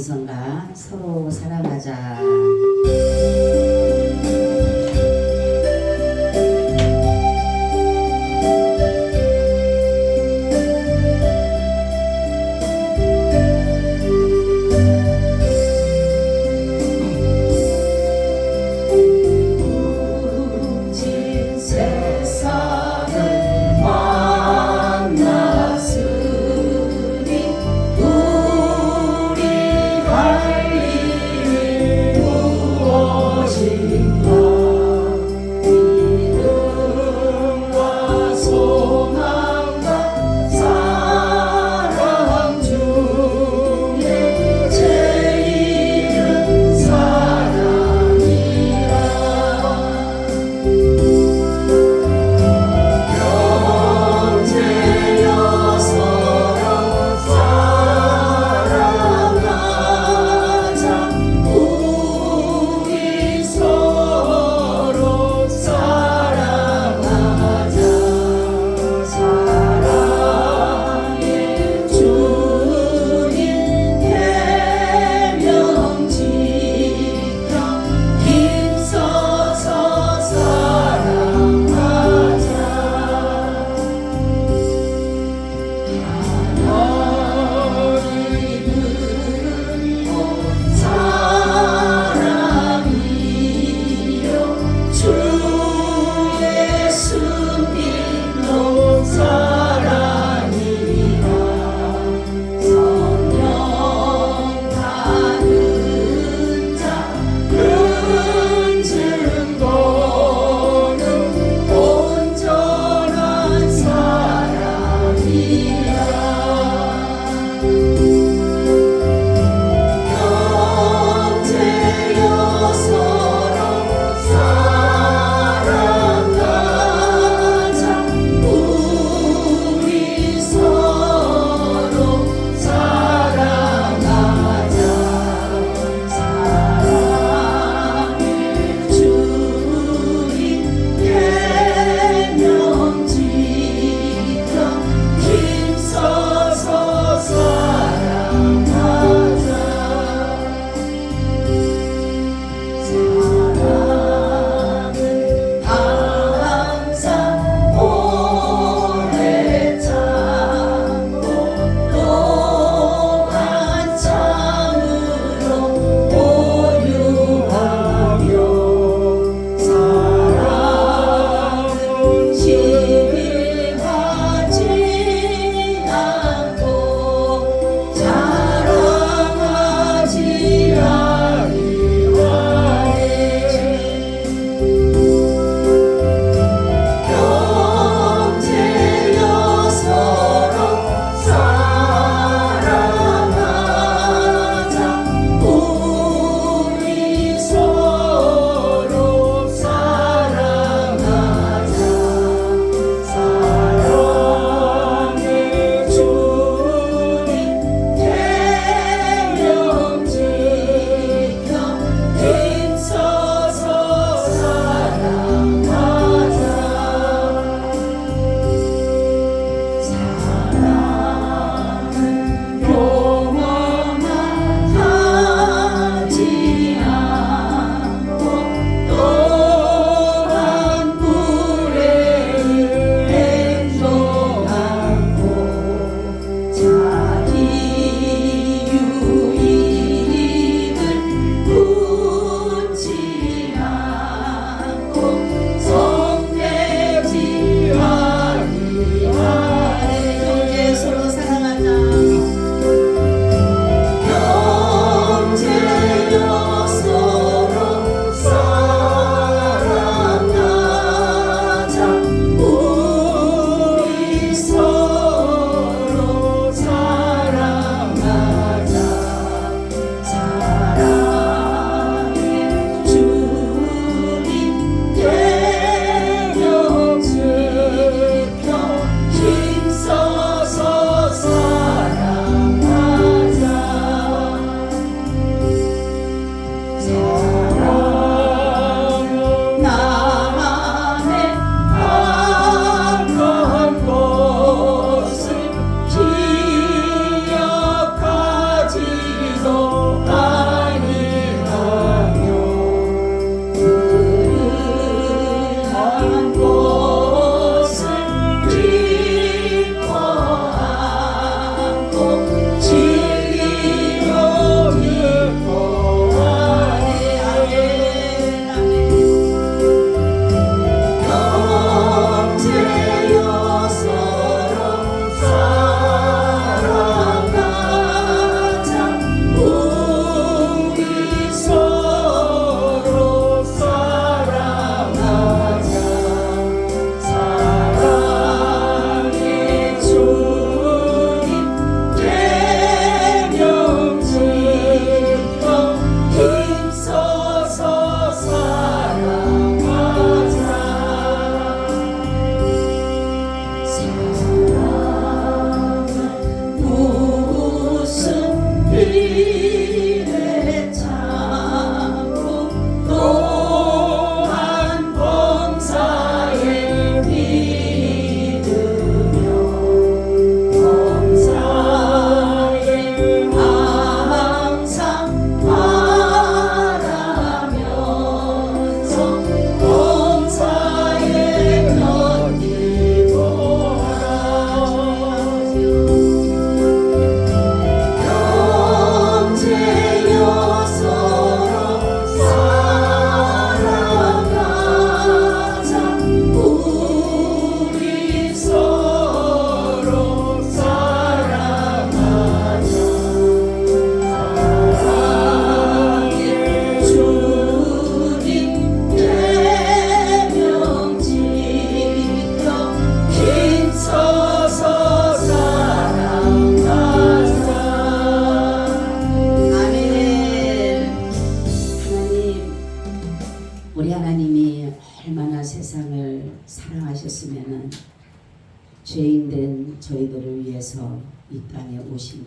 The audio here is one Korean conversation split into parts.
이성가 서로 사랑하자. 우리 할 일이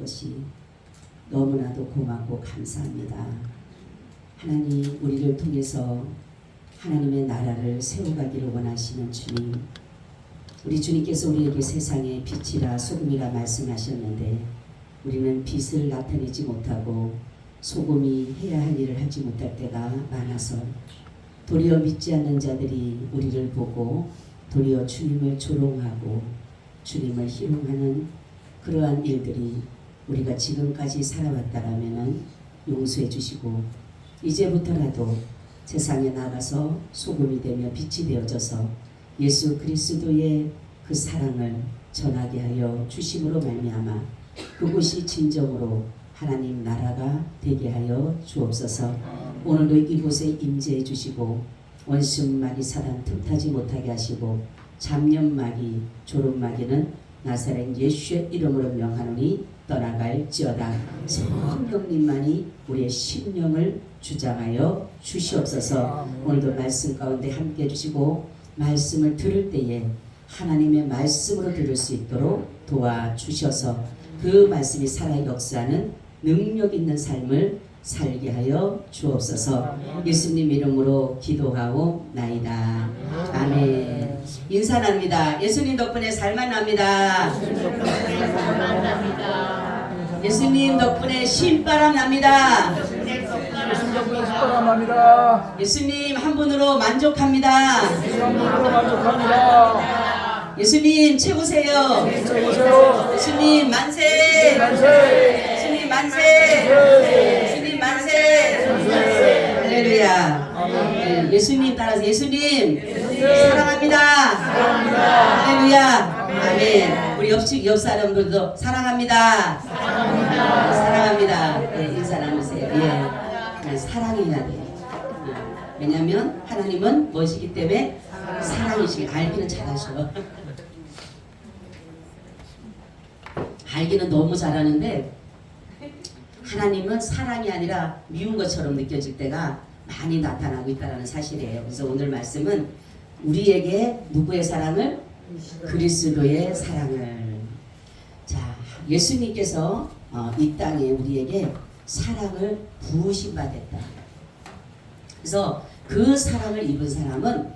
것이 너무나도 고맙고 감사합니다. 하나님, 우리를 통해서 하나님의 나라를 세워가기를 원하시는 주님, 우리 주님께서 우리에게 세상의 빛이라 소금이라 말씀하셨는데 우리는 빛을 나타내지 못하고 소금이 해야 할 일을 하지 못할 때가 많아서 도리어 믿지 않는 자들이 우리를 보고 도리어 주님을 조롱하고 주님을 희롱하는 그러한 일들이 우리가 지금까지 살아왔다라면 용서해 주시고 이제부터라도 세상에 나가서 소금이 되며 빛이 되어져서 예수 그리스도의 그 사랑을 전하게 하여 주심으로 말미암아 그곳이 진정으로 하나님 나라가 되게 하여 주옵소서. 오늘도 이곳에 임재해 주시고 원수마귀 사단 틈타지 못하게 하시고 잡념마귀 졸음마귀는 나사렛 예수의 이름으로 명하노니 떠나갈지어다. 성령님만이 우리의 심령을 주장하여 주시옵소서. 오늘도 말씀 가운데 함께 해주시고 말씀을 들을 때에 하나님의 말씀으로 들을 수 있도록 도와주셔서 그 말씀이 살아 역사하는 능력 있는 삶을 살게 하여 주옵소서. 예수님 이름으로 기도하고 나이다. 아멘. 인사 납니다. 예수님 덕분에 살만 납니다. 예수님 덕분에 신바람 납니다. 예수님 한 분으로 만족합니다. 예수님 최고세요. 예수님 만세. 예수님 만세. 예수님 만세. 할렐루야. 예수님 따라서 예수님 사랑합니다. 할렐루야. 아멘. 우리 옆 사람들도 사랑합니다. 사랑합니다. 네, 인사 나누세요. 예. 사랑해야 돼요. 왜냐하면 하나님은 무엇이기 때문에 사랑이시기 알기는 잘하셔. 알기는 너무 잘하는데 하나님은 사랑이 아니라 미운 것처럼 느껴질 때가 많이 나타나고 있다는 사실이에요. 그래서 오늘 말씀은 우리에게 누구의 사랑을? 그리스도의 사랑을. 자, 예수님께서 이 땅에 우리에게 사랑을 부으신 바 됐다. 그래서 그 사랑을 입은 사람은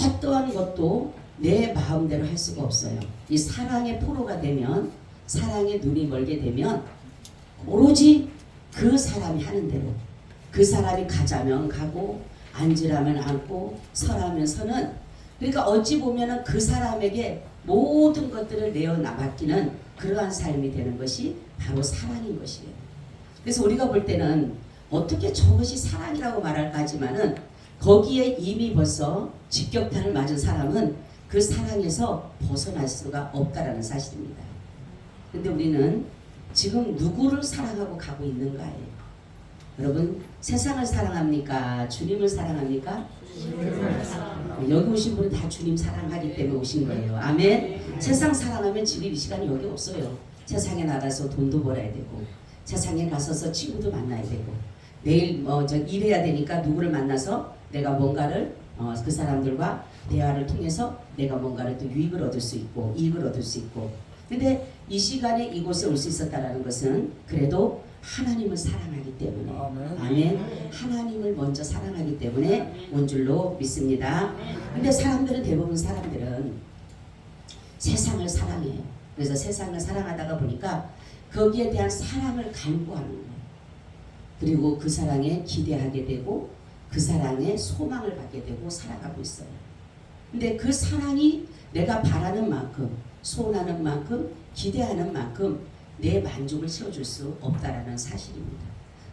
어떠한 것도 내 마음대로 할 수가 없어요. 이 사랑의 포로가 되면, 사랑의 눈이 멀게 되면 오로지 그 사람이 하는 대로, 그 사람이 가자면 가고 앉으라면 앉고 서라면 서는, 그러니까 어찌 보면은 그 사람에게 모든 것들을 내어 맡기는 그러한 삶이 되는 것이 바로 사랑인 것이에요. 그래서 우리가 볼 때는 어떻게 저것이 사랑이라고 말할까 하지만은 거기에 이미 벌써 직격탄을 맞은 사람은 그 사랑에서 벗어날 수가 없다라는 사실입니다. 근데 우리는 지금 누구를 사랑하고 가고 있는가예요. 여러분, 세상을 사랑합니까? 주님을 사랑합니까? 여기 오신 분은 다 주님 사랑하기 때문에 오신 거예요. 아멘. 세상 사랑하면 지금 이 시간이 여기 없어요. 세상에 나가서 돈도 벌어야 되고, 세상에 가서서 친구도 만나야 되고, 내일 일해야 되니까 누구를 만나서 내가 뭔가를 그 사람들과 대화를 통해서 내가 뭔가를 또 유익을 얻을 수 있고 이익을 얻을 수 있고. 근데 이 시간에 이곳에 올 수 있었다라는 것은 그래도 하나님을 사랑하기 때문에, 아멘. 하나님을 먼저 사랑하기 때문에 온 줄로 믿습니다. 근데 대부분 사람들은 세상을 사랑해요. 그래서 세상을 사랑하다가 보니까 거기에 대한 사랑을 간구하는 거예요. 그리고 그 사랑에 기대하게 되고 그 사랑에 소망을 갖게 되고 살아가고 있어요. 근데 그 사랑이 내가 바라는 만큼, 소원하는 만큼, 기대하는 만큼 내 만족을 채워줄 수 없다라는 사실입니다.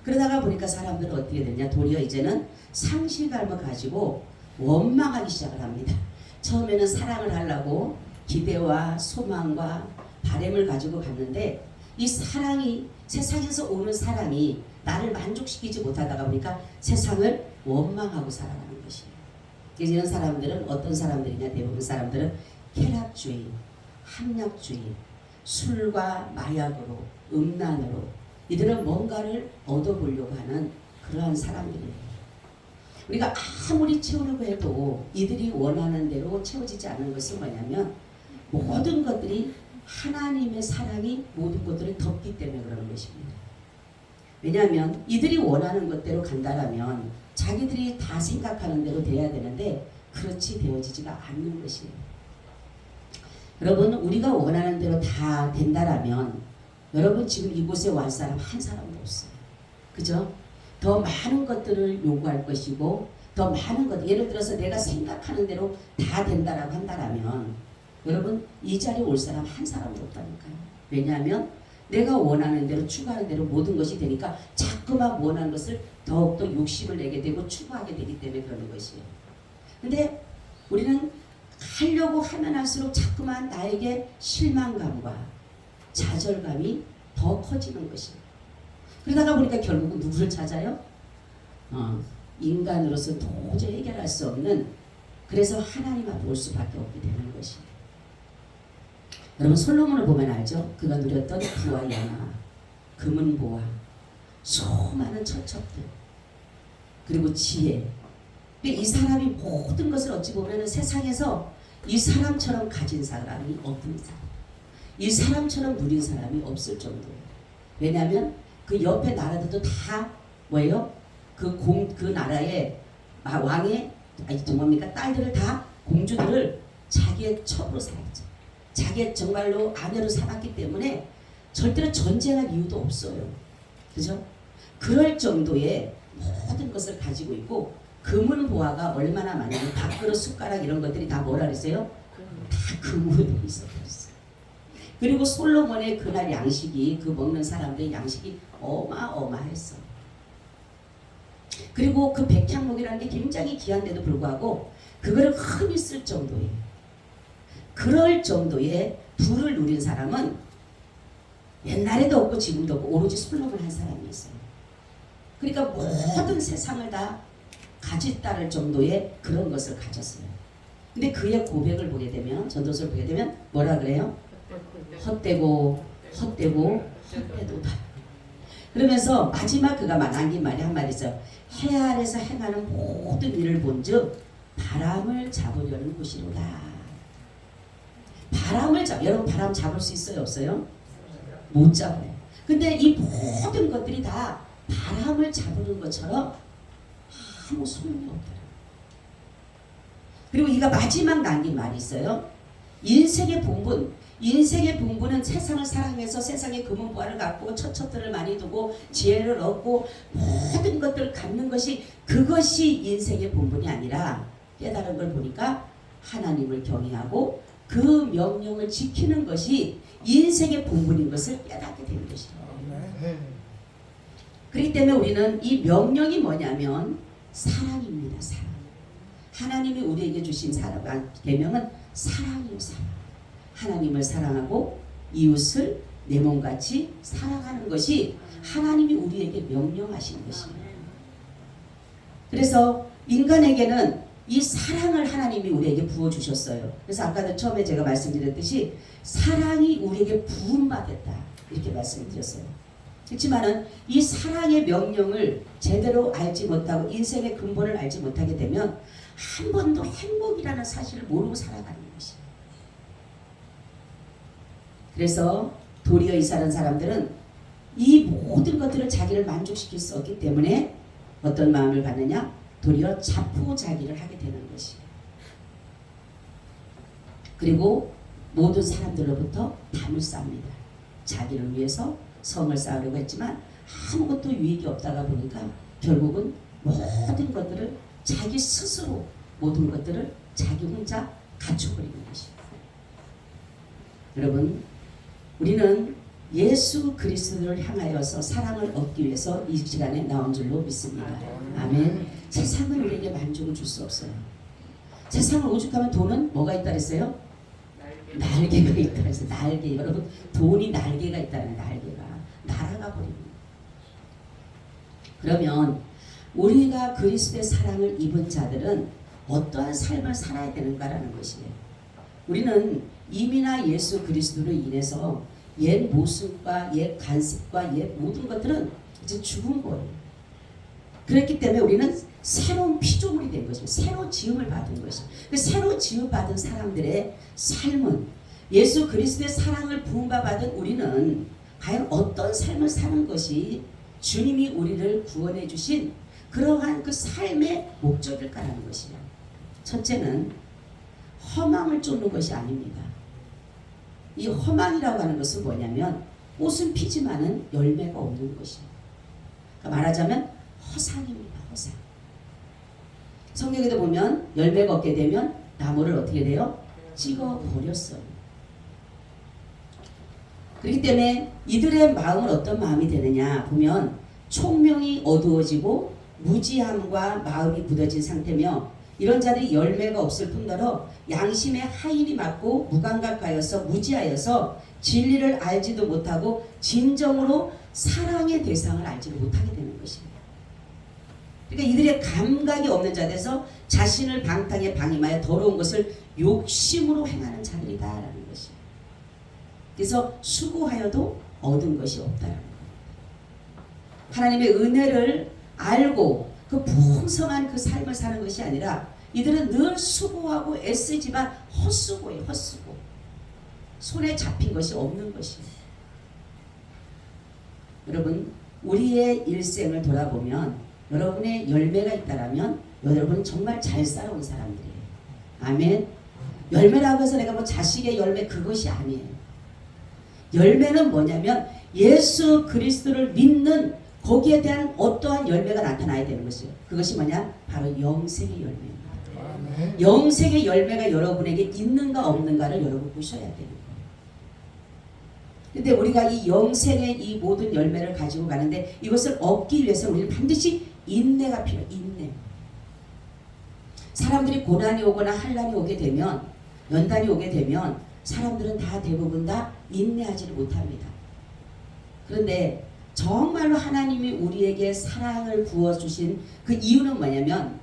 그러다가 보니까 사람들은 어떻게 되냐, 도리어 이제는 상실감을 가지고 원망하기 시작을 합니다. 처음에는 사랑을 하려고 기대와 소망과 바람을 가지고 갔는데 이 사랑이, 세상에서 오는 사랑이 나를 만족시키지 못하다가 보니까 세상을 원망하고 살아가는 것이에요. 그래서 이런 사람들은 어떤 사람들이냐, 대부분 사람들은 쾌락주의, 함락주의, 술과 마약으로, 음란으로 이들은 뭔가를 얻어보려고 하는 그러한 사람들이에요. 우리가 아무리 채우려고 해도 이들이 원하는 대로 채워지지 않는 것은 뭐냐면 모든 것들이 하나님의 사랑이 모든 것들을 덮기 때문에 그러는 것입니다. 왜냐하면 이들이 원하는 것대로 간다라면 자기들이 다 생각하는 대로 돼야 되는데 그렇지 되어지지가 않는 것이에요. 여러분, 우리가 원하는 대로 다 된다라면 여러분 지금 이곳에 올 사람 한 사람도 없어요. 그죠? 더 많은 것들을 요구할 것이고 더 많은 것, 예를 들어서 내가 생각하는 대로 다 된다라고 한다라면 여러분 이 자리에 올 사람 한 사람도 없다니까요. 왜냐하면 내가 원하는 대로 추구하는 대로 모든 것이 되니까 자꾸만 원하는 것을 더욱더 욕심을 내게 되고 추구하게 되기 때문에 그러는 것이에요. 근데 우리는 하려고 하면 할수록 자꾸만 나에게 실망감과 좌절감이 더 커지는 것이에요. 그러다가 보니까 결국은 누구를 찾아요? 인간으로서 도저히 해결할 수 없는, 그래서 하나님 앞에 올 수밖에 없게 되는 것이에요. 여러분 솔로몬을 보면 알죠? 그가 누렸던 부와 영화, 금은 보화, 수많은 처첩들, 그리고 지혜. 이 사람이 모든 것을 어찌 보면 세상에서 이 사람처럼 가진 사람이 없는 사람, 이 사람처럼 누린 사람이 없을 정도예요. 왜냐하면 그 옆에 나라들도 다 뭐예요? 그 나라의 왕의 뭡니까? 딸들을 다 공주들을 자기의 첩으로 삼았죠. 자기의 정말로 아내로 삼았기 때문에 절대로 전쟁할 이유도 없어요. 그죠? 그럴 정도의 모든 것을 가지고 있고 금은 보화가 얼마나 많냐면 밥그릇 숟가락 이런 것들이 다 뭐라 그랬어요? 다 금으로 되어 있었어요. 그리고 솔로몬의 그날 양식이, 그 먹는 사람들의 양식이 어마어마했어. 그리고 그 백향목이라는 게 굉장히 귀한데도 불구하고 그거를 흔히 쓸 정도예요. 그럴 정도의 부를 누린 사람은 옛날에도 없고 지금도 없고 오로지 솔로몬 한 사람이었어요. 그러니까 모든 세상을 다 가짓다를 정도의 그런 것을 가졌어요. 근데 그의 고백을 보게 되면, 전도서를 보게 되면 뭐라 그래요? 헛되고 헛되도다. 그러면서 마지막 그가 남긴 말이 한 마디 있어요. 해 아래서 행하는 모든 일을 본즉 바람을 잡으려는 곳이로다. 여러분 바람 잡을 수 있어요? 없어요? 못 잡아요. 근데 이 모든 것들이 다 바람을 잡는 것처럼 아무 소용이 없다. 그리고 이가 마지막 남긴 말이 있어요. 인생의 본분은 세상을 사랑해서 세상의 금은 보화를 갖고 처첩들을 많이 두고 지혜를 얻고 모든 것들을 갖는 것이, 그것이 인생의 본분이 아니라 깨달은 걸 보니까 하나님을 경외하고 그 명령을 지키는 것이 인생의 본분인 것을 깨닫게 되는 것이죠. 그렇기 때문에 우리는 이 명령이 뭐냐면 사랑입니다. 사랑. 하나님이 우리에게 주신 계명은 사랑이요, 사랑. 하나님을 사랑하고 이웃을 내 몸같이 사랑하는 것이 하나님이 우리에게 명령하신 것이에요. 그래서 인간에게는 이 사랑을 하나님이 우리에게 부어주셨어요. 그래서 아까도 처음에 제가 말씀드렸듯이 사랑이 우리에게 부음받았다 이렇게 말씀드렸어요. 그렇지만은 이 사랑의 명령을 제대로 알지 못하고 인생의 근본을 알지 못하게 되면 한 번도 행복이라는 사실을 모르고 살아가는 것이에요. 그래서 도리어 이사라는 사람들은 이 모든 것들을 자기를 만족시킬 수 없기 때문에 어떤 마음을 갖느냐? 도리어 자포자기를 하게 되는 것이에요. 그리고 모든 사람들로부터 담을 쌓습니다. 자기를 위해서 성을 쌓으려고 했지만 아무것도 유익이 없다가 보니까 결국은 모든 것들을 자기 스스로 모든 것들을 자기 혼자 갖춰버리는 것이에요. 여러분, 우리는 예수 그리스도를 향하여서 사랑을 얻기 위해서 이 시간에 나온 줄로 믿습니다. 아멘. 세상은 우리에게 만족을 줄 수 없어요. 세상을 오죽하면 돈은 뭐가 있다 그랬어요? 날개가 있다 그랬어요. 날개. 여러분, 돈이 날개가 있다는 날개가 날아가 버립니다. 그러면 우리가 그리스도의 사랑을 입은 자들은 어떠한 삶을 살아야 되는가라는 것이에요. 우리는 이미나 예수 그리스도로 인해서 옛 모습과 옛 간습과 옛 모든 것들은 이제 죽은 거예요. 그렇기 때문에 우리는 새로운 피조물이 된 것입니다. 새로 지음을 받은 것입니다. 새로 지음받은 사람들의 삶은 예수 그리스도의 사랑을 부음과 받은 우리는 과연 어떤 삶을 사는 것이 주님이 우리를 구원해 주신 그러한 그 삶의 목적일까라는 것이야. 첫째는 허망을 쫓는 것이 아닙니다. 이 허망이라고 하는 것은 뭐냐면 꽃은 피지만은 열매가 없는 것이에요. 그러니까 말하자면 허상입니다. 허상. 성경에도 보면 열매가 없게 되면 나무를 어떻게 돼요? 찍어버렸어요. 그렇기 때문에 이들의 마음은 어떤 마음이 되느냐 보면 총명이 어두워지고 무지함과 마음이 굳어진 상태며 이런 자들이 열매가 없을 뿐더러 양심의 하인이 맞고 무감각하여서 무지하여서 진리를 알지도 못하고 진정으로 사랑의 대상을 알지도 못하게 되는 것입니다. 그러니까 이들의 감각이 없는 자들에서 자신을 방탕에 방임하여 더러운 것을 욕심으로 행하는 자들이다라는 것이에요. 그래서 수고하여도 얻은 것이 없다라는 거예요. 하나님의 은혜를 알고 그 풍성한 그 삶을 사는 것이 아니라 이들은 늘 수고하고 애쓰지만 헛수고예요. 헛수고. 손에 잡힌 것이 없는 것이에요. 여러분 우리의 일생을 돌아보면 여러분의 열매가 있다라면 여러분은 정말 잘 살아온 사람들이에요. 아멘. 열매라고 해서 내가 뭐 자식의 열매 그것이 아니에요. 열매는 뭐냐면 예수 그리스도를 믿는 거기에 대한 어떠한 열매가 나타나야 되는 것이에요. 그것이 뭐냐? 바로 영생의 열매입니다. 아멘. 영생의 열매가 여러분에게 있는가 없는가를 여러분 보셔야 되는 거예요. 근데 우리가 이 영생의 이 모든 열매를 가지고 가는데 이것을 얻기 위해서 우리는 반드시 인내가 필요해요. 인내. 사람들이 고난이 오거나 환난이 오게 되면 연단이 오게 되면 사람들은 다 대부분 다 인내하지를 못합니다. 그런데 정말로 하나님이 우리에게 사랑을 부어주신 그 이유는 뭐냐면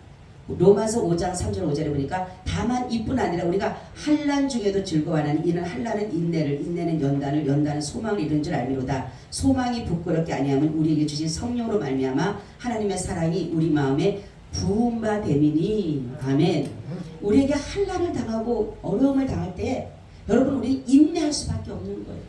로마서 5장 3절 5절에 보니까 다만 이뿐 아니라 우리가 환난 중에도 즐거워하나니 이는 환난은 인내를 인내는 연단을 연단은 소망을 이룬 줄 알미로다. 소망이 부끄럽게 아니하면 우리에게 주신 성령으로 말미암아 하나님의 사랑이 우리 마음에 부은 바 됨이니. 아멘. 우리에게 환난을 당하고 어려움을 당할 때 여러분 우리 인내할 수밖에 없는 거예요.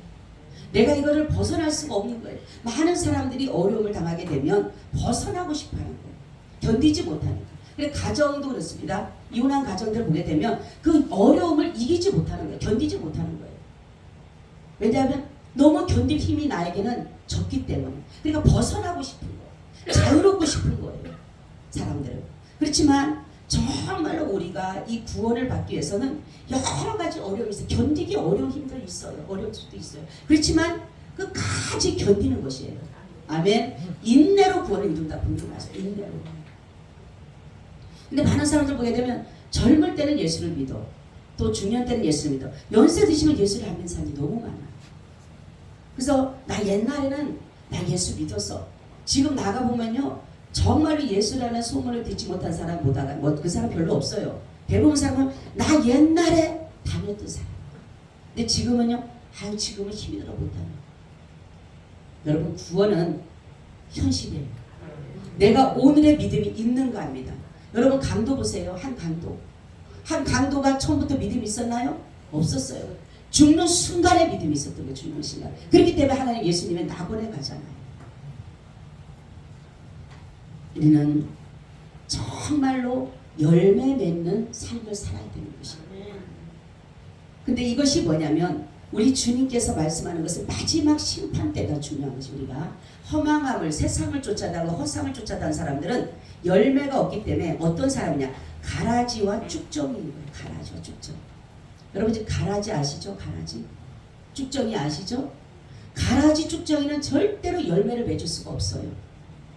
내가 이거를 벗어날 수가 없는 거예요. 많은 사람들이 어려움을 당하게 되면 벗어나고 싶어하는 거예요. 견디지 못하니까. 그래서 가정도 그렇습니다. 이혼한 가정들을 보게 되면 그 어려움을 이기지 못하는 거예요. 견디지 못하는 거예요. 왜냐하면 너무 견딜 힘이 나에게는 적기 때문에. 그러니까 벗어나고 싶은 거예요. 자유롭고 싶은 거예요. 사람들은. 그렇지만 정말로 우리가 이 구원을 받기 위해서는 여러 가지 어려움이 있어요. 견디기 어려운 힘도 있어요. 어려울 수도 있어요. 그렇지만 끝까지 견디는 것이에요. 아멘. 인내로 구원을 이룬다. 분명히 맞아요. 인내로. 근데 많은 사람들 보게 되면 젊을 때는 예수를 믿어. 또 중년 때는 예수를 믿어. 연세 드시면 예수를 안 믿는 사람이 너무 많아. 그래서 나 옛날에는 나 예수 믿었어. 지금 나가보면요. 정말로 예수라는 소문을 듣지 못한 사람보다가 그 사람 별로 없어요. 대부분 사람은 나 옛날에 다녔던 사람. 근데 지금은요. 아유 지금은 힘이 들어 못하네. 여러분 구원은 현실이에요. 내가 오늘의 믿음이 있는가 합니다. 여러분 강도 보세요. 한 강도가 처음부터 믿음이 있었나요? 없었어요. 죽는 순간에 믿음이 있었던 거예요. 죽는 순간. 그렇기 때문에 하나님 예수님의 낙원에 가잖아요. 우리는 정말로 열매 맺는 삶을 살아야 되는 것입니다. 근데 이것이 뭐냐면 우리 주님께서 말씀하는 것은 마지막 심판 때가 중요한 것이 우리가 허망함을 세상을 쫓아다가 허상을 쫓아다는 사람들은 열매가 없기 때문에 어떤 사람이냐 가라지와 쭉정인 거예요. 가라지와 쭉정. 여러분 지금 가라지 아시죠? 가라지 쭉정이 아시죠? 가라지 쭉정이는 절대로 열매를 맺을 수가 없어요.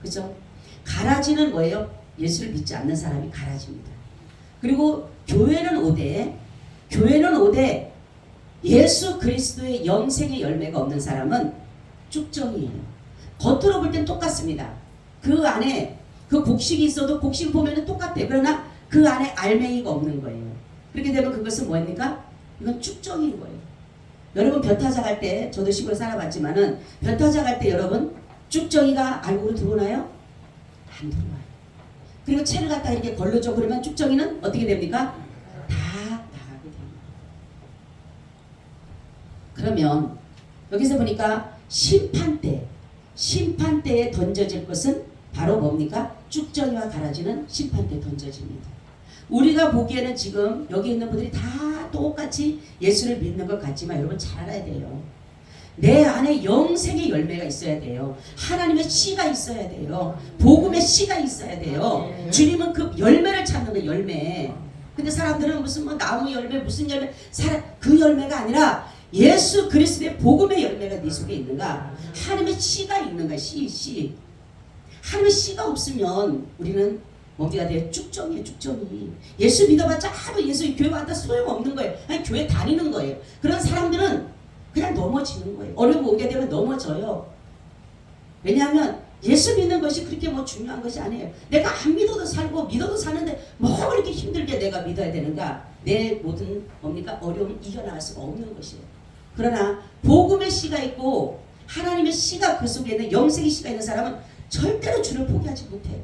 그죠? 가라지는 뭐예요? 예수를 믿지 않는 사람이 가라지입니다. 그리고 교회는 오되 예수 그리스도의 영생의 열매가 없는 사람은 쭉정이에요. 겉으로 볼 땐 똑같습니다. 그 안에 그 곡식이 있어도 곡식 보면 똑같아요. 그러나 그 안에 알맹이가 없는 거예요. 그렇게 되면 그것은 뭐입니까? 이건 쭉정인 거예요. 여러분 벼타자 갈 때 저도 시골 살아봤지만은 벼타자 갈 때 여러분 쭉정이가 알고로 들어오나요? 안 들어와요. 그리고 채를 갖다 이렇게 걸러줘 그러면 쭉정이는 어떻게 됩니까? 다 나가게 됩니다. 그러면 여기서 보니까 심판대에 던져질 것은 바로 뭡니까? 쭉정이와 가라지는 심판대에 던져집니다. 우리가 보기에는 지금 여기 있는 분들이 다 똑같이 예수를 믿는 것 같지만 여러분 잘 알아야 돼요. 내 안에 영생의 열매가 있어야 돼요. 하나님의 씨가 있어야 돼요. 복음의 씨가 있어야 돼요. 주님은 그 열매를 찾는 거 열매. 근데 사람들은 무슨 뭐 나무 열매 무슨 열매 그 열매가 아니라 예수 그리스도의 복음의 열매가 네 속에 있는가? 하나님의 씨가 있는가? 씨. 하나님의 씨가 없으면 우리는 뭐가 돼요? 쭉정이에요. 쭉정이. 예수 믿어봤자 예수 교회 왔다 소용없는 거예요. 아니 교회 다니는 거예요. 그런 사람들은 그냥 넘어지는 거예요. 어려움 오게 되면 넘어져요. 왜냐하면 예수 믿는 것이 그렇게 뭐 중요한 것이 아니에요. 내가 안 믿어도 살고 믿어도 사는데 뭐 그렇게 힘들게 내가 믿어야 되는가? 내 모든 뭡니까? 어려움을 이겨나갈 수가 없는 것이에요. 그러나 복음의 씨가 있고 하나님의 씨가 그 속에 있는 영생의 씨가 있는 사람은 절대로 주를 포기하지 못해요.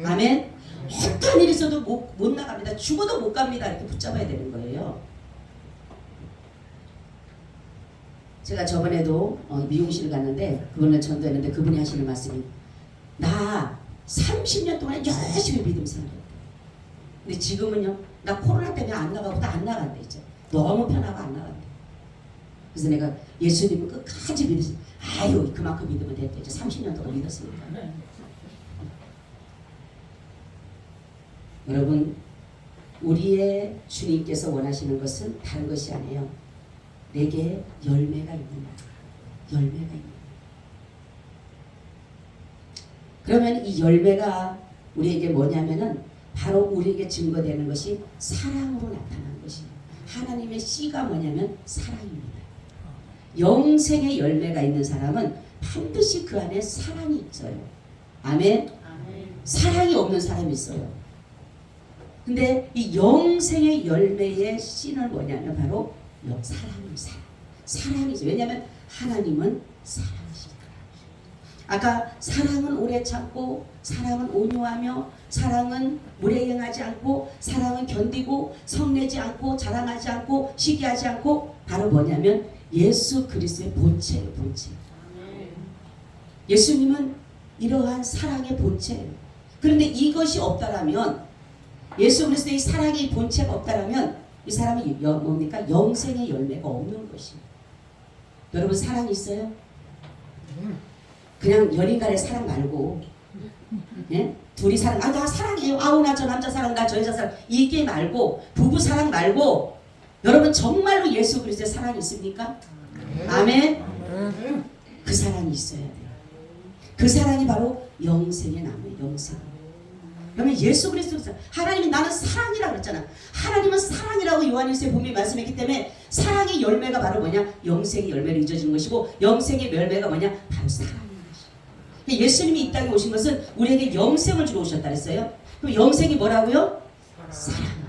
아멘. 어떤 일이 있어도 못 나갑니다. 죽어도 못 갑니다. 이렇게 붙잡아야 되는 거예요. 제가 저번에도 미용실 갔는데 그분을 전도했는데 그분이 하시는 말씀이 나 30년 동안 열심히 믿음 생활했대. 근데 지금은요 나 코로나 때문에 안 나가고도 안 나간대 이제. 너무 편하고 안 나간대. 그래서 내가 예수님을 끝까지 믿으시 아유 그만큼 믿으면 됐대. 이제 30년 동안 믿었으니까. 여러분 우리의 주님께서 원하시는 것은 다른 것이 아니에요. 내게 열매가 있느냐. 열매가 있느냐. 그러면 이 열매가 우리에게 뭐냐면은 바로 우리에게 증거되는 것이 사랑으로 나타나는 것이에요. 하나님의 씨가 뭐냐면 사랑입니다. 영생의 열매가 있는 사람은 반드시 그 안에 사랑이 있어요. 아멘. 사랑이 없는 사람이 있어요. 근데 이 영생의 열매의 씨는 뭐냐면 바로 사랑입니다. 사랑이죠. 왜냐하면 하나님은 사랑이시니까. 아까 사랑은 오래 참고 사랑은 온유하며 사랑은 무례행하지 않고 사랑은 견디고 성내지 않고 자랑하지 않고 시기하지 않고 바로 뭐냐면 예수 그리스도의 본체예요. 본체. 예수님은 이러한 사랑의 본체예요. 그런데 이것이 없다라면 예수 그리스도의 사랑의 본체가 없다라면 이 사람이 뭡니까? 영생의 열매가 없는 것이에요. 여러분 사랑 있어요? 그냥 연인간의 사랑 말고 예? 둘이 사랑 나 사랑해요. 아우 나 저 남자 사랑 나 저 여자 사랑 이게 말고 부부 사랑 말고 여러분 정말로 예수 그리스도의 사랑이 있습니까? 아멘. 그 사랑이 있어야 돼요. 그 사랑이 바로 영생의 나무예요. 영생. 그러면 예수 그리스도 하나님이 나는 사랑이라고 그랬잖아. 하나님은 사랑이라고 요한일서에 분명히 말씀했기 때문에 사랑의 열매가 바로 뭐냐? 영생의 열매를 잊어지는 것이고 영생의 열매가 뭐냐? 바로 사랑인 것이에요. 예수님이 이 땅에 오신 것은 우리에게 영생을 주러 오셨다 그랬어요. 그럼 영생이 뭐라고요? 사랑이요.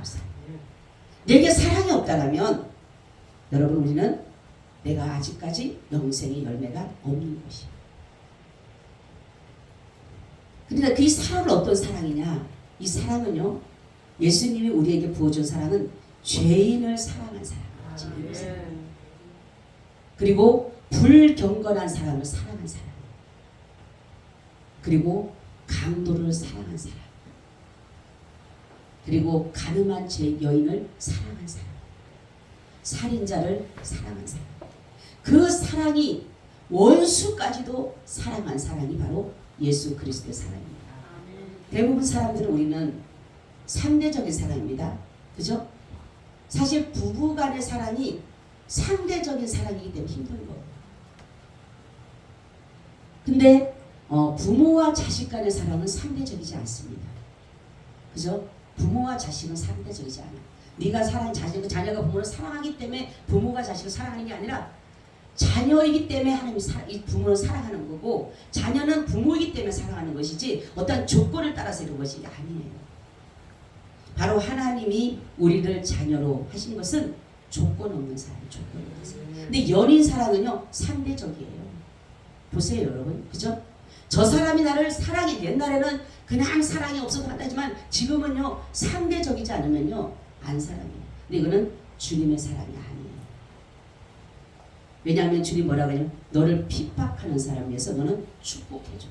내게 사랑이 없다면 여러분 우리는 내가 아직까지 영생의 열매가 없는 것이에요. 그러니까 그 사랑은 어떤 사랑이냐? 이 사랑은요, 예수님이 우리에게 부어준 사랑은 죄인을 사랑한 사랑이에요. 그리고 불경건한 사람을 사랑한 사람. 그리고 강도를 사랑한 사람. 그리고 가늠한 여인을 사랑한 사람. 살인자를 사랑한 사람. 그 사랑이 원수까지도 사랑한 사랑이 바로 예수 그리스도의 사랑입니다. 대부분 사람들은 우리는 상대적인 사랑입니다. 그죠? 사실 부부간의 사랑이 상대적인 사랑이기 때문에 힘든 거예요. 근데 부모와 자식 간의 사랑은 상대적이지 않습니다. 그죠? 부모와 자식은 상대적이지 않아. 네가 자녀가 부모를 사랑하기 때문에 부모가 자식을 사랑하는 게 아니라 자녀이기 때문에 하나님이 이 부모를 사랑하는 거고 자녀는 부모이기 때문에 사랑하는 것이지 어떤 조건을 따라서 이런 것이 아니에요. 바로 하나님이 우리를 자녀로 하신 것은 조건 없는 사랑, 조건 없는 사랑. 근데 연인 사랑은요 상대적이에요. 보세요 여러분, 그죠? 저 사람이 나를 사랑해. 옛날에는 그냥 사랑이 없어서 한다지만 지금은요 상대적이지 않으면요 안 사랑해요. 근데 이거는 주님의 사랑이 아니에요. 왜냐하면 주님 뭐라고 하냐면 너를 핍박하는 사람 위해서 너는 축복해줘.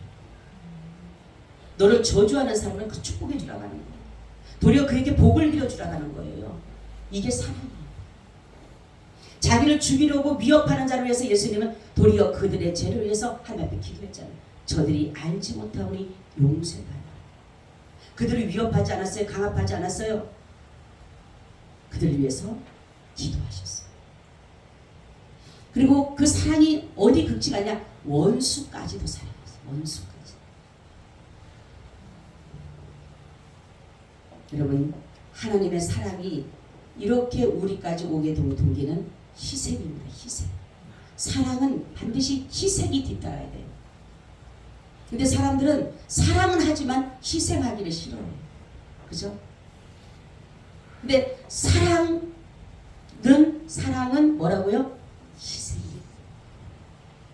너를 저주하는 사람은 그 축복해주라고 하는 거예요. 도리어 그에게 복을 빌어주라고 하는 거예요. 이게 사랑이에요. 자기를 죽이려고 위협하는 자를 위해서 예수님은 도리어 그들의 죄를 위해서 하나님 앞에 기도했잖아요. 저들이 알지 못하오니 용서해달라. 그들을 위협하지 않았어요. 강압하지 않았어요. 그들을 위해서 기도하셨어요. 그리고 그 사랑이 어디 극치가냐? 원수까지도 사랑했어요. 원수까지. 여러분, 하나님의 사랑이 이렇게 우리까지 오게 된 동기는 희생입니다. 희생. 사랑은 반드시 희생이 뒤따라야 돼요. 근데 사람들은 사랑은 하지만 희생하기를 싫어해요. 그죠? 근데 사랑은 뭐라고요? 희생이에요.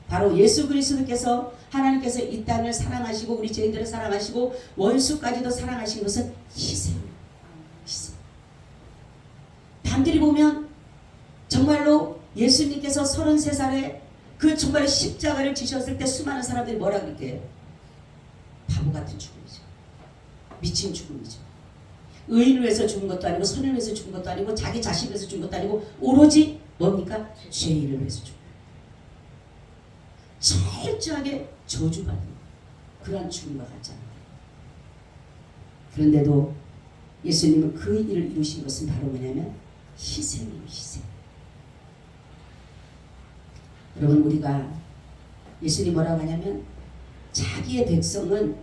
바로 예수 그리스도께서 하나님께서 이 땅을 사랑하시고 우리 죄인들을 사랑하시고 원수까지도 사랑하신 것은 희생입니다. 희생. 남들이 보면 정말로 예수님께서 33살에 그 정말 십자가를 지셨을 때 수많은 사람들이 뭐라 그럴게요? 바보 같은 죽음이죠. 미친 죽음이죠. 의인을 위해서 죽은 것도 아니고 선을 위해서 죽은 것도 아니고 자기 자신을 위해서 죽은 것도 아니고 오로지 뭡니까? 죄인을 위해서 죽은 거예요. 철저하게 저주받는 그런 죽음과 같지 않아요. 그런데도 예수님은 그 일을 이루신 것은 바로 뭐냐면 희생이에요. 희생. 여러분, 우리가 예수님이 뭐라고 하냐면 자기의 백성은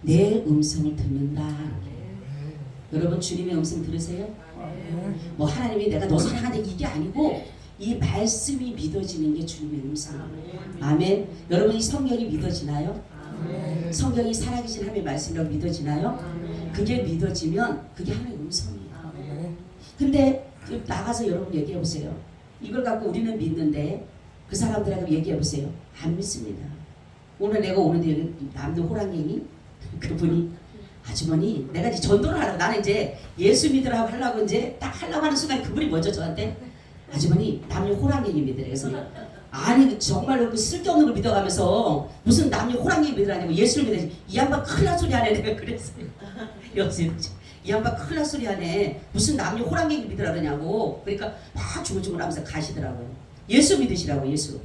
내 음성을 듣는다. 여러분, 주님의 음성 들으세요? 뭐 하나님이 내가 너 사랑한다 이게 아니고 이 말씀이 믿어지는 게 주님의 음성이에요. 아멘. 여러분, 이 성경이 믿어지나요? 성경이 살아계신 하나님의 말씀이라고 믿어지나요? 그게 믿어지면 그게 하나님의 음성이에요. 근데 나가서 여러분 얘기해 보세요. 이걸 갖고 우리는 믿는데 그 사람들하고 얘기해 보세요. 안 믿습니다. 오늘 내가 오는데 여기 남도 호랑이니 그분이 아주머니 내가 이제 전도를 하라고 나는 이제 예수 믿으라고 하려고 이제 딱 하려고 하는 순간 그분이 먼저 저한테 아주머니 남녀 호랑이니 믿으래. 그래서 아니 정말로 그 쓸데없는 걸 믿어가면서 무슨 남녀 호랑이 믿으라냐고 예수를 믿으라지 이 양반 큰일 날 소리 하네. 내가 그랬어요. 여보세요. 이 양반 큰일 날 소리 하네. 무슨 남녀 호랑이 믿으라 그러냐고. 그러니까 막 주물주물 하면서 가시더라고요. 예수 믿으시라고. 예수.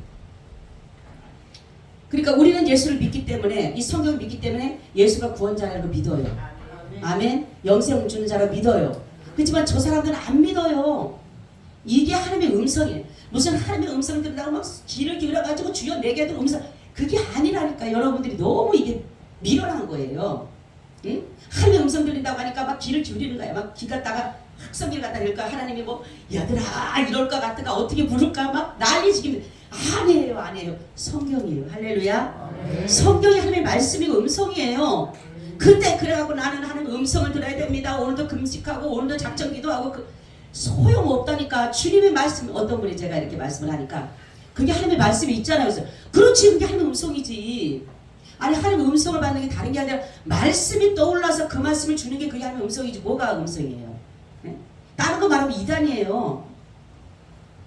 그러니까 우리는 예수를 믿기 때문에 이 성경을 믿기 때문에 예수가 구원자라고 믿어요. 아멘. 영생 주는 자라고 믿어요. 그렇지만 저 사람들은 안 믿어요. 이게 하나님의 음성이에요. 무슨 하나님의 음성을 들으라고 막 귀를 기울여가지고 주여 내게도 음성. 그게 아니라니까. 여러분들이 너무 이게 미련한 거예요. 응? 하나님의 음성 들린다고 하니까 막 귀를 기울이는 거야. 막 귀 갖다가 학성기를 갖다 이럴까 하나님이 뭐 얘들아 이럴 것 같다가 어떻게 부를까 막 난리 지금. 아니에요. 아니에요. 성경이에요. 할렐루야. 성경이 하나님의 말씀이고 음성이에요. 근데 그래갖고 나는 하나님의 음성을 들어야 됩니다. 오늘도 금식하고 오늘도 작정 기도하고 소용없다니까. 주님의 말씀 어떤 분이 제가 이렇게 말씀을 하니까 그게 하나님의 말씀이 있잖아요. 그래서 그렇지 그게 하나님의 음성이지. 아니 하나님의 음성을 받는 게 다른 게 아니라 말씀이 떠올라서 그 말씀을 주는 게 그게 하나님의 음성이지 뭐가 음성이에요. 네? 다른 거 말하면 이단이에요.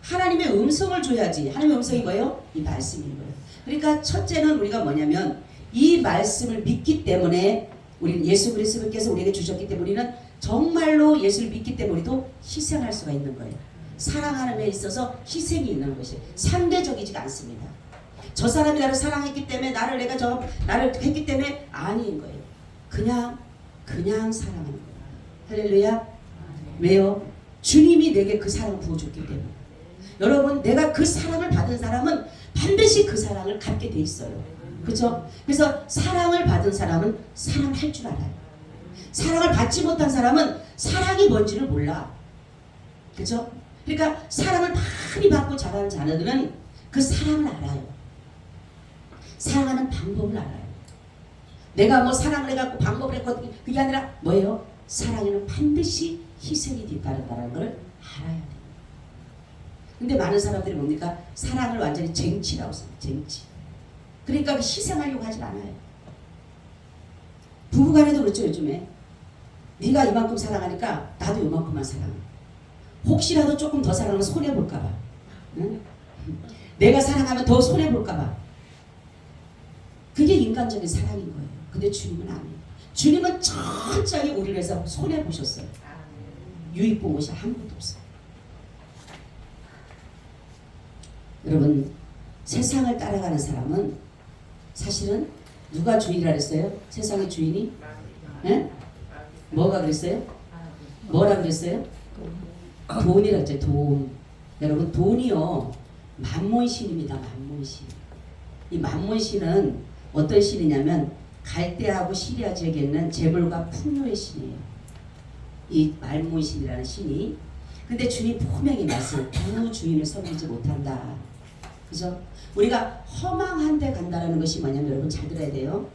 하나님의 음성을 줘야지. 하나님의 음성이 뭐예요? 이 말씀인 거예요. 그러니까 첫째는 우리가 뭐냐면 이 말씀을 믿기 때문에 우리는 예수 그리스도께서 우리에게 주셨기 때문에 우리는 정말로 예수를 믿기 때문에 우리도 희생할 수가 있는 거예요. 사랑하는 데 있어서 희생이 있는 것이 상대적이지가 않습니다. 저 사람이 나를 사랑했기 때문에 나를 했기 때문에 아닌 거예요. 그냥 사랑하는 거예요. 할렐루야. 왜요? 주님이 내게 그 사랑을 부어줬기 때문에. 여러분, 내가 그 사랑을 받은 사람은 반드시 그 사랑을 갖게 돼 있어요. 그렇죠? 그래서 사랑을 받은 사람은 사랑할 줄 알아요. 사랑을 받지 못한 사람은 사랑이 뭔지를 몰라. 그렇죠? 그러니까 사랑을 많이 받고 자라는 자녀들은 그 사랑을 알아요. 사랑하는 방법을 알아요. 내가 뭐 사랑을 해갖고 방법을 했고 그게 아니라 뭐예요? 사랑에는 반드시 희생이 뒤따른다는 걸 알아야 돼요. 근데 많은 사람들이 뭡니까? 사랑을 완전히 쟁취라고 생각해요. 쟁취. 그러니까 희생하려고 하질 않아요. 부부간에도 그렇죠. 요즘에 네가 이만큼 사랑하니까 나도 이만큼만 사랑해. 혹시라도 조금 더 사랑하면 손해볼까 봐. 응? 내가 사랑하면 더 손해볼까봐. 그게 인간적인 사랑인 거예요. 근데 주님은 아니에요. 주님은 철저하게 우리를 위해서 손해보셨어요. 유익 본 것이 아무것도 없어요. 여러분, 세상을 따라가는 사람은 사실은 누가 주인이라 그랬어요? 세상의 주인이? 예? 뭐가 그랬어요? 뭐라 그랬어요? 돈이라 그랬죠. 돈. 여러분, 돈이요 만몬신입니다. 만몬신. 이 만몬신은 어떤 신이냐면 갈대하고 시리아 지역에 있는 재물과 풍요의 신이에요. 이 만몬신이라는 신이. 근데 주님 분명히 말씀, 두 주인을 섬기지 못한다. 그죠? 우리가 허망한 데 간다는 것이 뭐냐면, 여러분 잘 들어야 돼요.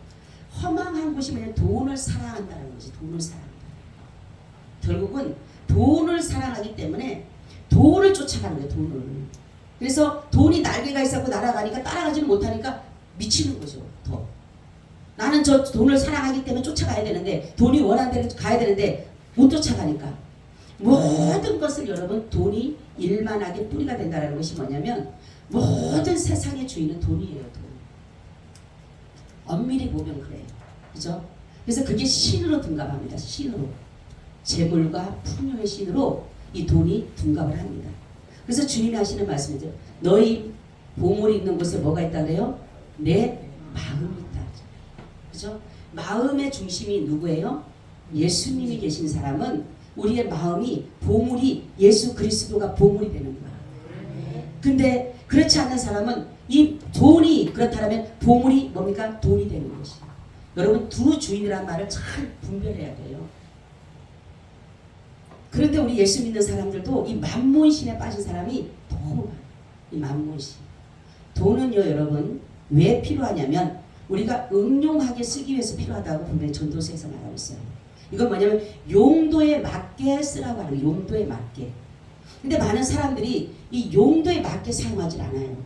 허망한 곳이 뭐냐면 돈을 사랑한다는 것이, 돈을 사랑한다. 결국은 돈을 사랑하기 때문에 돈을 쫓아가는 거예요. 돈을. 그래서 돈이 날개가 있었고 날아가니까 따라가지는 못하니까 미치는 거죠. 더. 나는 저 돈을 사랑하기 때문에 쫓아가야 되는데, 돈이 원하는 데로 가야 되는데 못 쫓아가니까 모든 것을, 여러분, 돈이 일만하게 뿌리가 된다는 것이 뭐냐면, 모든 세상의 주인은 돈이에요. 돈. 엄밀히 보면 그래요. 그죠? 그래서 그게 신으로 둔갑합니다. 신으로. 재물과 풍요의 신으로 이 돈이 둔갑을 합니다. 그래서 주님이 하시는 말씀이죠. 너희 보물이 있는 곳에 뭐가 있다 그래요? 내 마음이 있다. 그죠? 마음의 중심이 누구예요? 예수님이 계신 사람은 우리의 마음이, 보물이 예수 그리스도가 보물이 되는 거야. 근데 그렇지 않는 사람은 이 돈이 그렇다면 보물이 뭡니까? 돈이 되는 것이. 여러분, 두 주인이라는 말을 잘 분별해야 돼요. 그런데 우리 예수 믿는 사람들도 이 만몬신에 빠진 사람이 너무 많아요. 이 만몬신. 돈은요, 여러분, 왜 필요하냐면 우리가 응용하게 쓰기 위해서 필요하다고 분명히 전도서에서 말하고 있어요. 이건 뭐냐면 용도에 맞게 쓰라고 하는 거예요. 용도에 맞게. 근데 많은 사람들이 이 용도에 맞게 사용하지 않아요.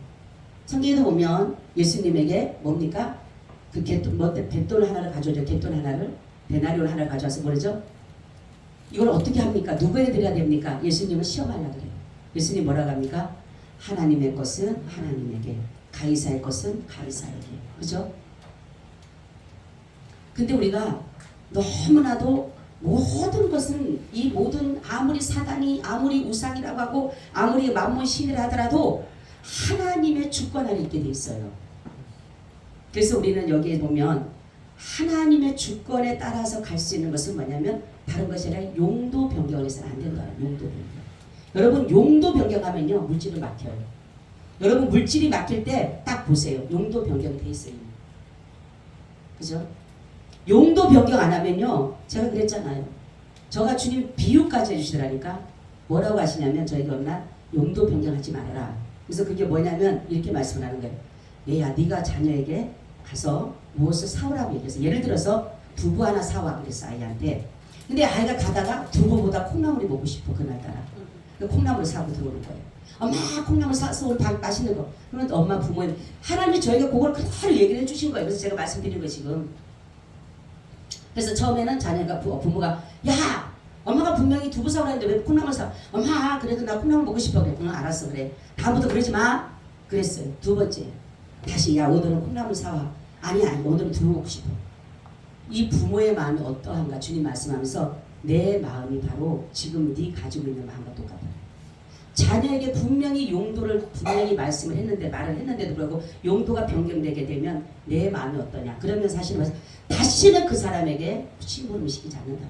성경에도 보면 예수님에게 뭡니까? 그 갯돈 하나를 가져오죠. 갯돈 하나를, 데나리온 하나를 가져와서 뭐죠? 이걸 어떻게 합니까? 누구에게 드려야 됩니까? 예수님은 시험하려고 그래요. 예수님 뭐라고 합니까? 하나님의 것은 하나님에게, 가이사의 것은 가이사에게. 그죠? 근데 우리가 너무나도 모든 것은, 이 모든, 아무리 사단이, 아무리 우상이라고 하고 아무리 만몬신이라 하더라도 하나님의 주권 아래 있게 돼 있어요. 그래서 우리는 여기에 보면 하나님의 주권에 따라서 갈 수 있는 것은 뭐냐면 다른 것이 아니라 용도 변경을 해서는 안 된다. 용도 변경. 여러분, 용도 변경하면요 물질은 막혀요. 여러분, 물질이 막힐 때 딱 보세요. 용도 변경이 돼 있어요. 그죠? 용도 변경 안 하면요, 제가 그랬잖아요. 저가 주님 비유까지 해주시더라니까. 뭐라고 하시냐면, 저희가 어느 날 용도 변경하지 말아라. 그래서 그게 뭐냐면 이렇게 말씀을 하는 거예요. 얘야, 네가 자녀에게 가서 무엇을 사오라고 얘기해서, 예를 들어서 두부 하나 사와 그랬어, 아이한테. 근데 아이가 가다가 두부보다 콩나물이 먹고 싶어, 그날따라. 콩나물을 사고 들어오는 거예요. 엄마, 콩나물 사서 오늘 맛있는 거. 그러면 엄마, 부모님, 하나님이 저희가 그걸 그대로 얘기를 해주신 거예요. 그래서 제가 말씀드린 거예요, 지금. 그래서 처음에는 자녀가, 부모가, 야! 엄마가 분명히 두부 사오라 했는데 왜 콩나물 사? 엄마, 그래도 나 콩나물 먹고 싶어. 그래. 응, 알았어, 그래. 다음부터 그러지 마. 그랬어요. 두 번째. 다시, 야, 오늘은 콩나물 사와. 아니야, 오늘은 두부 먹고 싶어. 이 부모의 마음이 어떠한가 주님 말씀하면서 내 마음이 바로 지금 네 가지고 있는 마음과 똑같다. 자녀에게 분명히 용도를 분명히 말씀을 했는데, 말을 했는데도 불구하고 용도가 변경되게 되면 내 마음이 어떠냐. 그러면 사실은 다시는 그 사람에게 심부름을 시키지 않는다.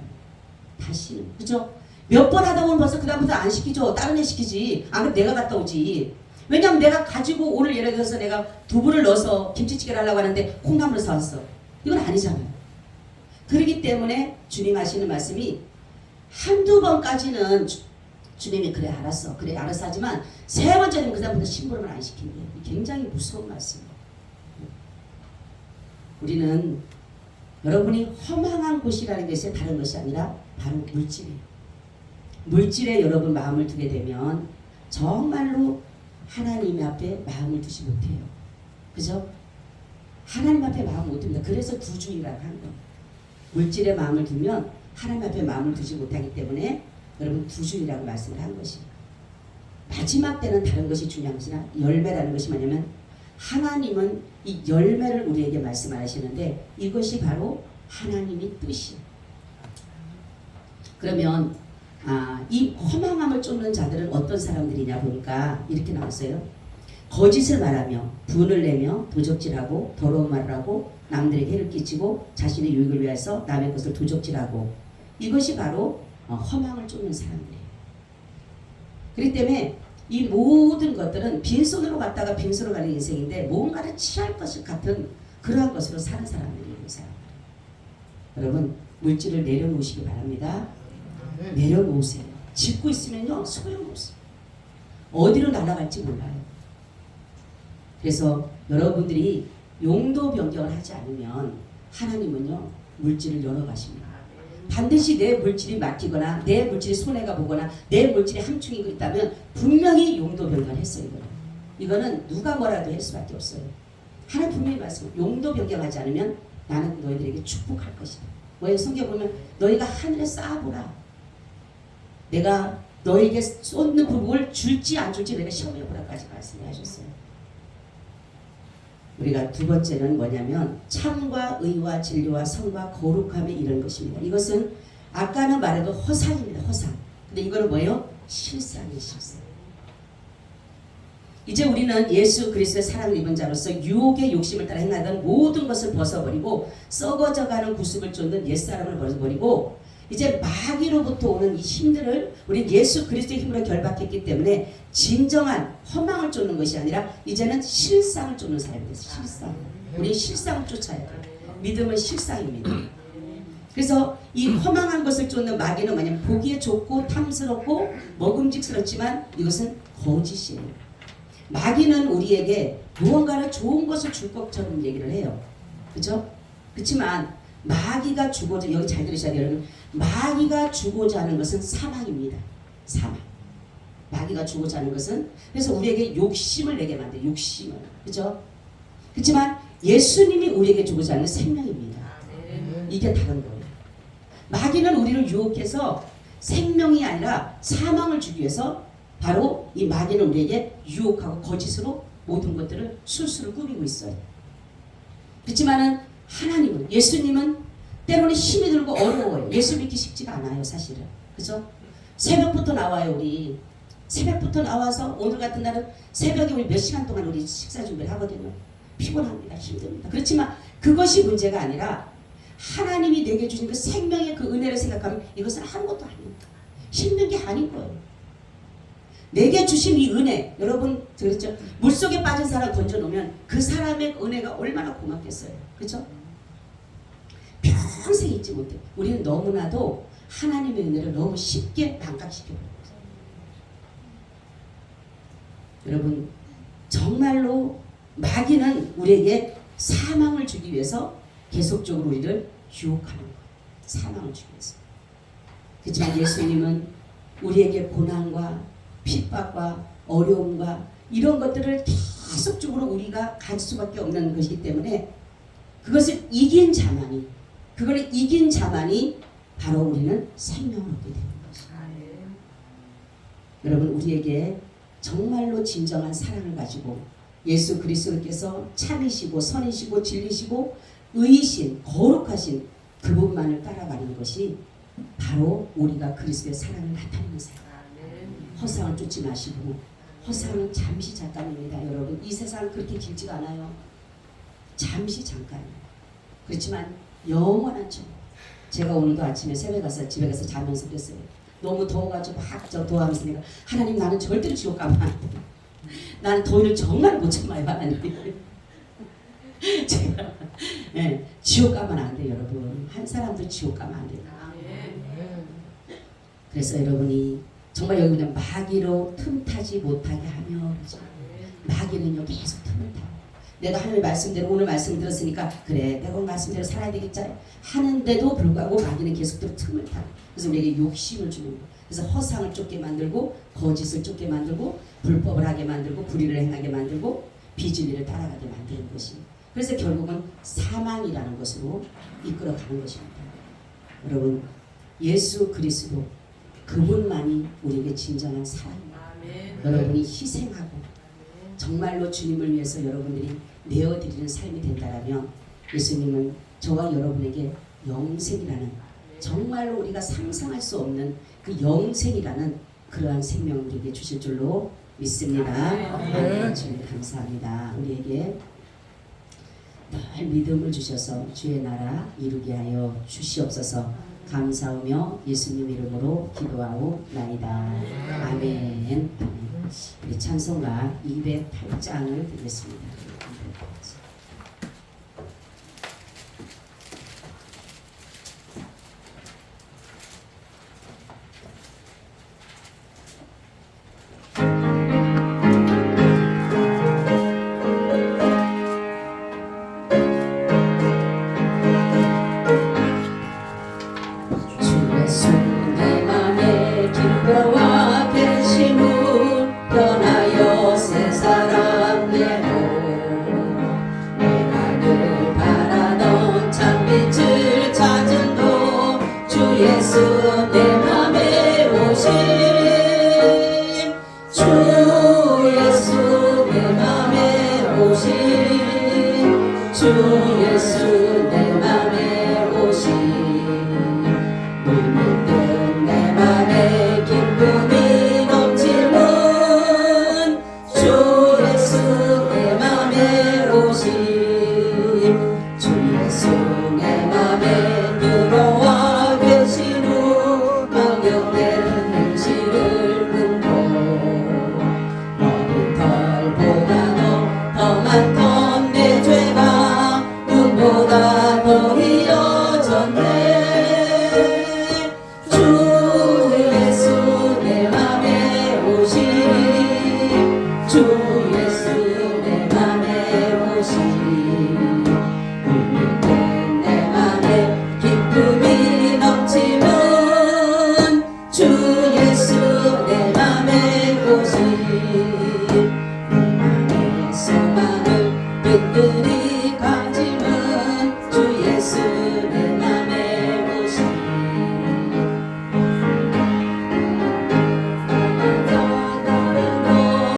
다시는. 그죠? 몇 번 하다 보면 벌써 그 다음부터 안 시키죠. 다른 애 시키지. 안 그럼 내가 갔다 오지. 왜냐면 내가 가지고 오늘 예를 들어서 내가 두부를 넣어서 김치찌개를 하려고 하는데 콩나물을 사왔어. 이건 아니잖아요. 그렇기 때문에 주님 하시는 말씀이 한두 번까지는 주님이 그래 알았어. 그래 알았어 하지만 세 번째는 그 다음부터 심부름을 안 시킨대요. 굉장히 무서운 말씀이에요. 우리는 여러분이 허망한 곳이라는 것이 다른 것이 아니라 바로 물질이에요. 물질에 여러분 마음을 두게 되면 정말로 하나님 앞에 마음을 두지 못해요. 그죠? 하나님 앞에 마음을 못 둡니다. 그래서 두 주의라고 하는 거예요. 물질에 마음을 두면 하나님 앞에 마음을 두지 못하기 때문에 여러분 두 주의라고 말씀을 한 것이에요. 마지막 때는 다른 것이 중요한 것이 아니라 열매라는 것이 뭐냐면 하나님은 이 열매를 우리에게 말씀하시는데 이것이 바로 하나님의 뜻이에요. 그러면 이 허망함을 쫓는 자들은 어떤 사람들이냐 보니까 이렇게 나왔어요. 거짓을 말하며 분을 내며 도적질하고 더러운 말을 하고 남들에게 해를 끼치고 자신의 유익을 위해서 남의 것을 도적질하고 이것이 바로 허망을 쫓는 사람들이에요. 그렇기 때문에 이 모든 것들은 빈손으로 갔다가 빈손으로 가는 인생인데 뭔가를 취할 것 같은 그러한 것으로 사는 사람들이에요. 여러분 물질을 내려놓으시기 바랍니다. 내려놓으세요. 짓고 있으면요 소용없어요. 어디로 날아갈지 몰라요. 그래서 여러분들이 용도 변경을 하지 않으면 하나님은요 물질을 열어가십니다. 반드시 내 물질이 막히거나 내 물질이 손해가 보거나 내 물질이 함충이 있다면 분명히 용도 변경을 했어요. 이거는 누가 뭐라도 할 수밖에 없어요. 하나님 분명히 말씀을 용도 변경하지 않으면 나는 너희들에게 축복할 것이다. 뭐예요? 성경 보면 너희가 하늘에 쌓아보라. 내가 너에게 쏟는 부복을 줄지 안 줄지 내가 시험해 보라까지 말씀하셨어요. 우리가 두 번째는 뭐냐면 참과 의와 진리와 성과 거룩함에 이런 것입니다. 이것은 아까는 말해도 허상입니다. 허상. 근데 이거는 뭐예요? 실상이에요. 실상. 이제 우리는 예수 그리스도의 사랑을 입은 자로서 유혹의 욕심을 따라 행하던 모든 것을 벗어버리고 썩어져가는 구습을 쫓는 옛사람을 벗어버리고 이제 마귀로부터 오는 이 힘들을 우리 예수 그리스도의 힘으로 결박했기 때문에 진정한 허망을 쫓는 것이 아니라 이제는 실상을 쫓는 사람이 됐어요. 실상. 우리 실상을 쫓아야 돼요. 믿음은 실상입니다. 그래서 이 허망한 것을 쫓는 마귀는 뭐냐면 보기에 좋고 탐스럽고 먹음직스럽지만 이것은 거짓이에요. 마귀는 우리에게 무언가를 좋은 것을 줄 것처럼 얘기를 해요. 그렇죠? 그렇지만 마귀가 주고자 여기 잘 들으셔야 돼요. 여러분. 마귀가 주고자 하는 것은 사망입니다. 사망. 마귀가 주고자 하는 것은 그래서 우리에게 욕심을 내게 만들어요. 욕심을. 그렇죠? 그렇지만 예수님이 우리에게 주고자 하는 생명입니다. 이게 다른 거예요. 마귀는 우리를 유혹해서 생명이 아니라 사망을 주기 위해서 바로 이 마귀는 우리에게 유혹하고 거짓으로 모든 것들을 술수를 꾸미고 있어요. 그렇지만은 하나님은 예수님은 때로는 힘이 들고 어려워요. 예수 믿기 쉽지가 않아요. 사실은. 그죠? 새벽부터 나와요. 우리 새벽부터 나와서 오늘 같은 날은 새벽에 우리 몇 시간 동안 우리 식사 준비를 하거든요. 피곤합니다. 힘듭니다. 그렇지만 그것이 문제가 아니라 하나님이 내게 주신 그 생명의 그 은혜를 생각하면 이것은 아무것도 아닙니다. 힘든 게 아닌 거예요. 내게 주신 이 은혜, 여러분 그렇죠? 물속에 빠진 사람 건져놓으면 그 사람의 은혜가 얼마나 고맙겠어요. 그렇죠? 평생 잊지 못해. 우리는 너무나도 하나님의 은혜를 너무 쉽게 망각시켜버려요. 여러분 정말로 마귀는 우리에게 사망을 주기 위해서 계속적으로 우리를 유혹하는 거예요. 사망을 주기 위해서. 그렇지만 예수님은 우리에게 고난과 핍박과 어려움과 이런 것들을 계속적으로 우리가 가질 수밖에 없는 것이기 때문에 그것을 이긴 자만이 그걸 이긴 자만이 바로 우리는 생명을 얻게 되는 것입니다. 여러분 우리에게 정말로 진정한 사랑을 가지고 예수 그리스도께서 참이시고 선이시고 진리시고 의이신 거룩하신 그분만을 따라가는 것이 바로 우리가 그리스도의 사랑을 나타내는 사람. 허상을 쫓지 마시고 허상은 잠시 잠깐입니다. 여러분 이 세상 그렇게 길지가 않아요. 잠시 잠깐이에요. 그렇지만 영원한 점. 제가 오늘도 아침에 새벽에 가서 집에 가서 자면서 그랬어요. 너무 더워가지고 막 도와하면서 내가 하나님 나는 절대로 지옥 가면 안 돼. 나는 더위를 정말 못 참아요. 하나님. 제가 지옥 가면 안 돼요. 여러분. 한 사람도 지옥 가면 안 돼요. 그래서 여러분이 정말 여기 그냥 마귀로 틈타지 못하게 하며 그렇죠? 마귀는요 계속 틈을 타요. 내가 하나님의 말씀대로 오늘 말씀 들었으니까 그래 내가 오늘 말씀대로 살아야 되겠지 하는데도 불구하고 마귀는 계속대로 틈을 타요. 그래서 우리에게 욕심을 주는 거예요. 그래서 허상을 쫓게 만들고 거짓을 쫓게 만들고 불법을 하게 만들고 불의를 행하게 만들고 비진리를 따라가게 만드는 것이 그래서 결국은 사망이라는 것으로 이끌어가는 것입니다. 여러분 예수 그리스도 그분만이 우리에게 진정한 사랑입니다. 여러분이 희생하고 정말로 주님을 위해서 여러분들이 내어드리는 삶이 된다라면 예수님은 저와 여러분에게 영생이라는, 정말로 우리가 상상할 수 없는 그 영생이라는 그러한 생명을 우리에게 주실 줄로 믿습니다. 주님 감사합니다. 우리에게 늘 믿음을 주셔서 주의 나라 이루게 하여 주시옵소서. 감사하며 예수님 이름으로 기도하오나이다. 아멘. 우리 찬송가 208장을 드리겠습니다. 내 맘에 오시 내 맘에서